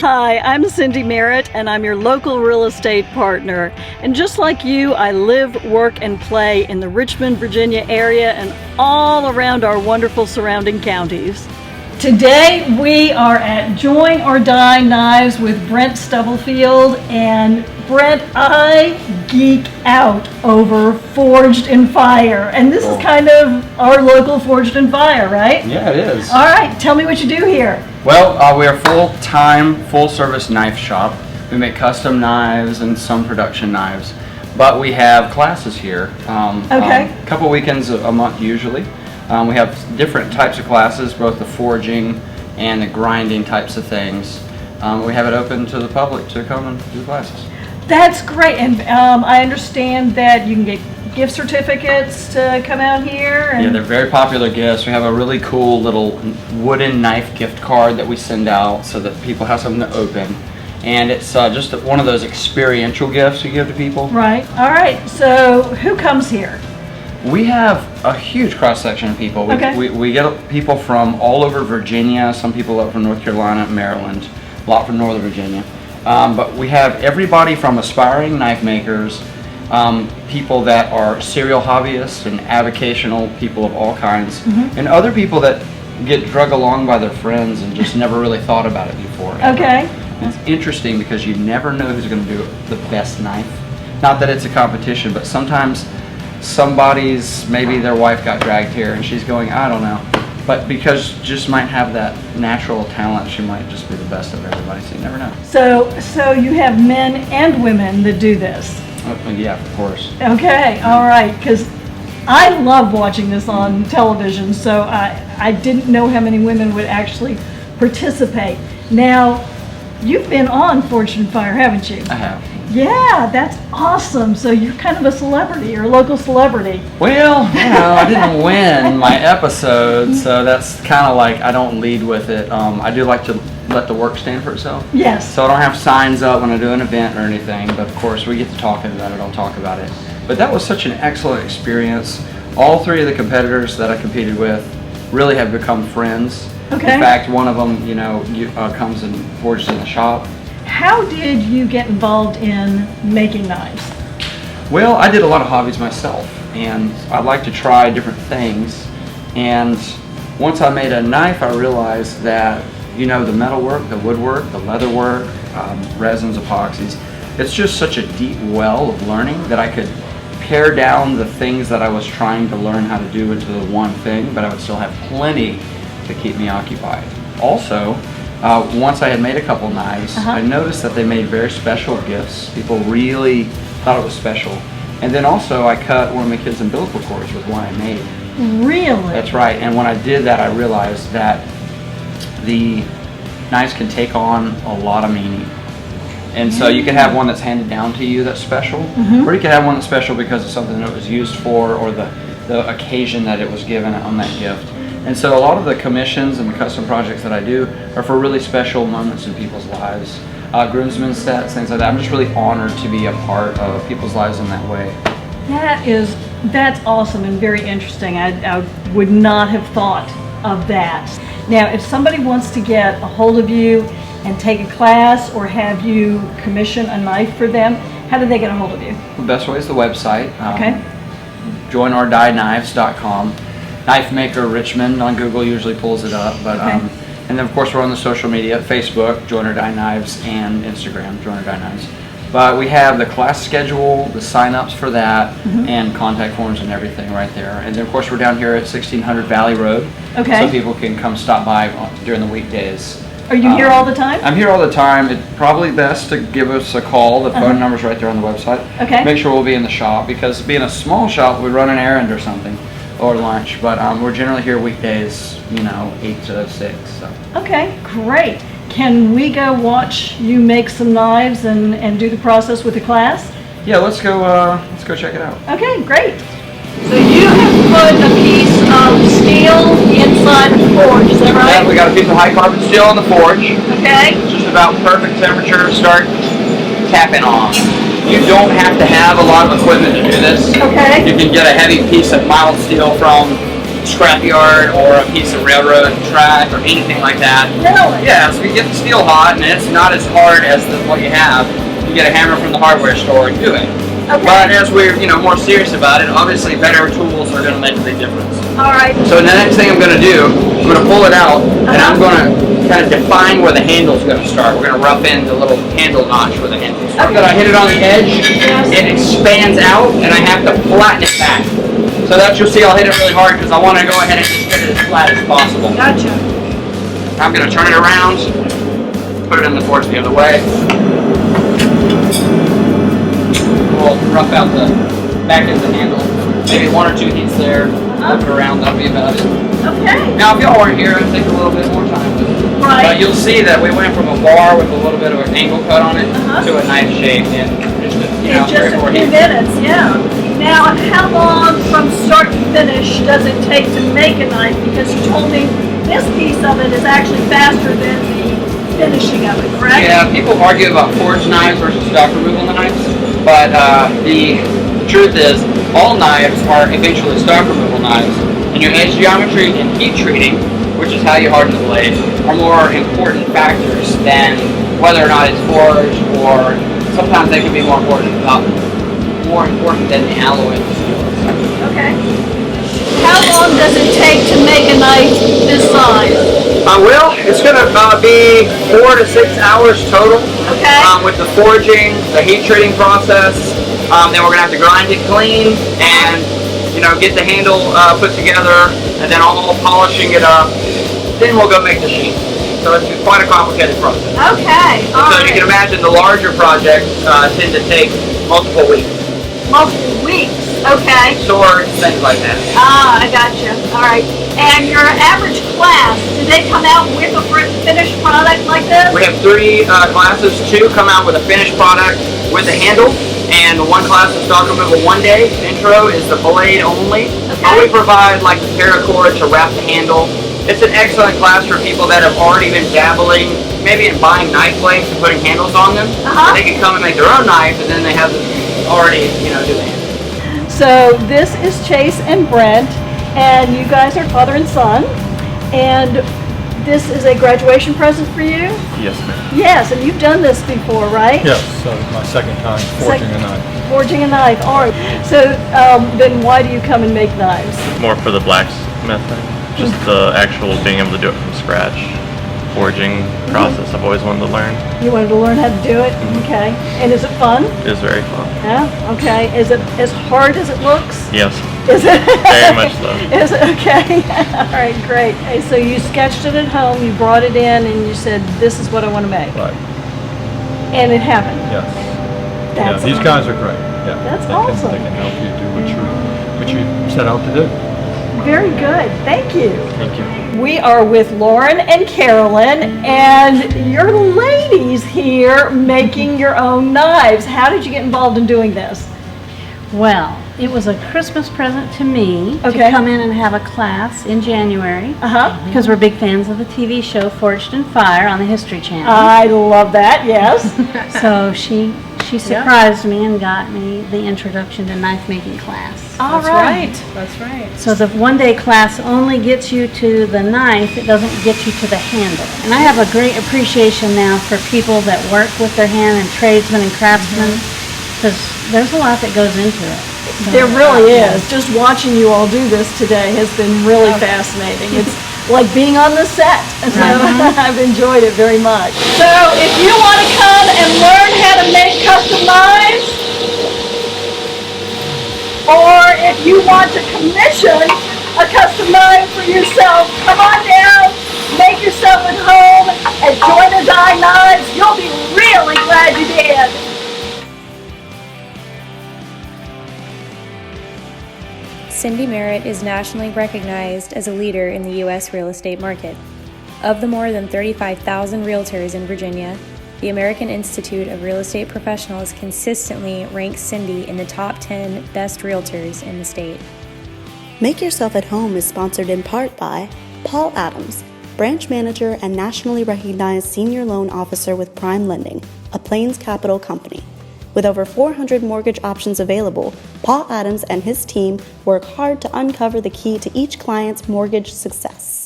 Hi, I'm Cindy Merritt, and I'm your local real estate partner. And just like you, I live, work, and play in the Richmond, Virginia area and all around our wonderful surrounding counties. Today we are at Join or Die Knives with Brent Stubblefield, and Brent, I geek out over Forged in Fire, and this is kind of our local Forged in Fire, right? Yeah, it is. All right, tell me what you do here. Well, we are full-time, full-service knife shop. We make custom knives and some production knives, but we have classes here. Okay. A couple weekends a month usually. We have different types of classes, both the forging and the grinding types of things. We have it open to the public to come and do classes. That's great, and I understand that you can get gift certificates to come out here. And yeah, they're very popular gifts. We have a really cool little wooden knife gift card that we send out so that people have something to open. And it's just one of those experiential gifts you give to people. Right. All right. So who comes here? We have a huge cross-section of people. We get people from all over Virginia, some people up from North Carolina, Maryland, a lot from Northern Virginia. But we have everybody from aspiring knife makers, people that are serial hobbyists and avocational people of all kinds, and other people that get drug along by their friends and just never really thought about it before. Okay. It's interesting because you never know who's going to do the best knife. Not that it's a competition, but sometimes maybe their wife got dragged here and she's going, I don't know. But because she just might have that natural talent, she might just be the best of everybody, so you never know. So you have men and women that do this? Yeah, of course. Okay, all right, because I love watching this on television, so I didn't know how many women would actually participate. Now, you've been on Forged in Fire, haven't you? I have. Yeah, that's awesome. So you're kind of a celebrity, or a local celebrity. Well, I didn't win my episode, so that's kind of like I don't lead with it. I do like to let the work stand for itself. Yes. So I don't have signs up when I do an event or anything, but of course we get to talking about it, I'll talk about it. But that was such an excellent experience. All three of the competitors that I competed with really have become friends. Okay. In fact, one of them, comes and forges in the shop. How did you get involved in making knives? Well, I did a lot of hobbies myself, and I like to try different things. And once I made a knife, I realized that, the metalwork, the woodwork, the leatherwork, resins, epoxies, it's just such a deep well of learning that I could pare down the things that I was trying to learn how to do into the one thing, but I would still have plenty to keep me occupied. Also, once I had made a couple knives, I noticed that they made very special gifts. People really thought it was special. And then also I cut one of my kids' umbilical cords with one I made. Really? That's right. And when I did that, I realized that the knives can take on a lot of meaning. And so you can have one that's handed down to you that's special, or you can have one that's special because of something that it was used for or the occasion that it was given on that gift. And so a lot of the commissions and the custom projects that I do are for really special moments in people's lives. Groomsmen sets, things like that. I'm just really honored to be a part of people's lives in that way. That's awesome and very interesting. I would not have thought of that. Now, if somebody wants to get a hold of you and take a class or have you commission a knife for them, how do they get a hold of you? The best way is the website. Okay. joinordieknives.com. Knife Maker Richmond on Google usually pulls it up, but and then of course we're on the social media, Facebook, Join or Die Knives, and Instagram, Join or Die Knives. But we have the class schedule, the sign-ups for that, and contact forms and everything right there. And then of course we're down here at 1600 Valley Road, so people can come stop by during the weekdays. Are you here all the time? I'm here all the time. It's probably best to give us a call. The phone number's right there on the website. Okay. Make sure we'll be in the shop, because being a small shop, we run an errand or something. Or lunch, but we're generally here weekdays, 8 to 6. So. Okay, great. Can we go watch you make some knives and do the process with the class? Yeah, let's go check it out. Okay, great. So you have put a piece of steel inside the forge, is that right? Yeah, we got a piece of high carbon steel in the forge. Okay. It's just about perfect temperature to start tapping on. You don't have to have a lot of equipment to do this. Okay. You can get a heavy piece of mild steel from scrapyard or a piece of railroad track or anything like that. Really? Yeah, so you get the steel hot, and it's not as hard as what you have. You get a hammer from the hardware store and do it. Okay. But as we're more serious about it, obviously better tools are going to make a big difference. All right. So the next thing I'm going to do, I'm going to pull it out, and I'm going to kind of define where the handle's going to start. We're going to rough in the little handle notch where the handle starts. Okay. I hit it on the edge, it expands out, and I have to flatten it back. So that you'll see I'll hit it really hard because I want to go ahead and just get it as flat as possible. Gotcha. I'm going to turn it around, put it in the forks the other way. We'll rough out the back of the handle. Maybe 1 or 2 heats there. Flip it around, that'll be about it. Okay. Now, if y'all weren't here, it'll take a little bit more time. Right. But you'll see that we went from a bar with a little bit of an angle cut on it to a knife shape in just a, In just three or a four few heats. minutes, yeah. Now, how long from start to finish does it take to make a knife? Because you told me this piece of it is actually faster than the finishing of it, correct? Yeah, people argue about forged knives versus stock removal knives, but the truth is, all knives are eventually stock removal knives, and your edge geometry and heat treating, which is how you harden the blade, are more important factors than whether or not it's forged, or sometimes they can be more important than the alloy of the steel. Okay. How long does it take to make a knife this size? Well, it's going to be 4 to 6 hours total. Okay. With the forging, the heat treating process. Then we're going to have to grind it clean and get the handle put together, and then all polishing it up. Then we'll go make the sheet. So it's quite a complicated process. Okay. All So right. you can imagine the larger projects tend to take multiple weeks. Multiple weeks. Okay. Swords, things like that. Ah, I got you. All right. And your average class, do they come out with a finished product like this? We have 3 classes. 2 come out with a finished product with the handle, and 1 class is stock removal 1 day. Intro is the blade only. Okay. But we provide like the paracord to wrap the handle. It's an excellent class for people that have already been dabbling, maybe in buying knife blades and putting handles on them. Uh-huh. They can come and make their own knife, and then they have already, do the handle. So this is Chase and Brent, and you guys are father and son, and this is a graduation present for you? Yes, ma'am. Yes, and you've done this before, right? Yes, so my second time forging a knife. Forging a knife, all right. So then why do you come and make knives? More for the blacksmith thing. Just the actual being able to do it from scratch. Forging process I've always wanted to learn. You wanted to learn how to do it? Okay. And is it fun? It is very fun. Yeah, okay. Is it as hard as it looks? Yes, Is it? very much so. Is it? Okay. All right, great. Okay, so you sketched it at home, you brought it in, and you said, this is what I want to make. Right, And it happened. yes. That's These guys are great. Yeah. That's They awesome. can help you do what you set out to do. Very good. Thank you. Thank you. We are with Lauren and Carolyn, and you're ladies here making your own knives. How did you get involved in doing this? Well, it was a Christmas present to me Okay. to come in and have a class in January Uh-huh. because we're big fans of the TV show Forged in Fire on the History Channel. I love that, yes. So she surprised me and got me the introduction to knife making class. All right. That's right. So the one-day class only gets you to the knife, it doesn't get you to the handle. And I have a great appreciation now for people that work with their hand, and tradesmen and craftsmen, because there's a lot that goes into it. So, There really is. Just watching you all do this today has been really fascinating. It's like being on the set. So I've enjoyed it very much. So if you want to come and learn how to make custom knives, or if you want to commission a custom knife for yourself, come on down, make yourself at home at Join Knives. You'll be really glad you did. Cindy Merritt is nationally recognized as a leader in the U.S. real estate market. Of the more than 35,000 realtors in Virginia, the American Institute of Real Estate Professionals consistently ranks Cindy in the top 10 best realtors in the state. Make Yourself at Home is sponsored in part by Paul Adams, branch manager and nationally recognized senior loan officer with Prime Lending, a Plains Capital company. With over 400 mortgage options available, Paul Adams and his team work hard to uncover the key to each client's mortgage success.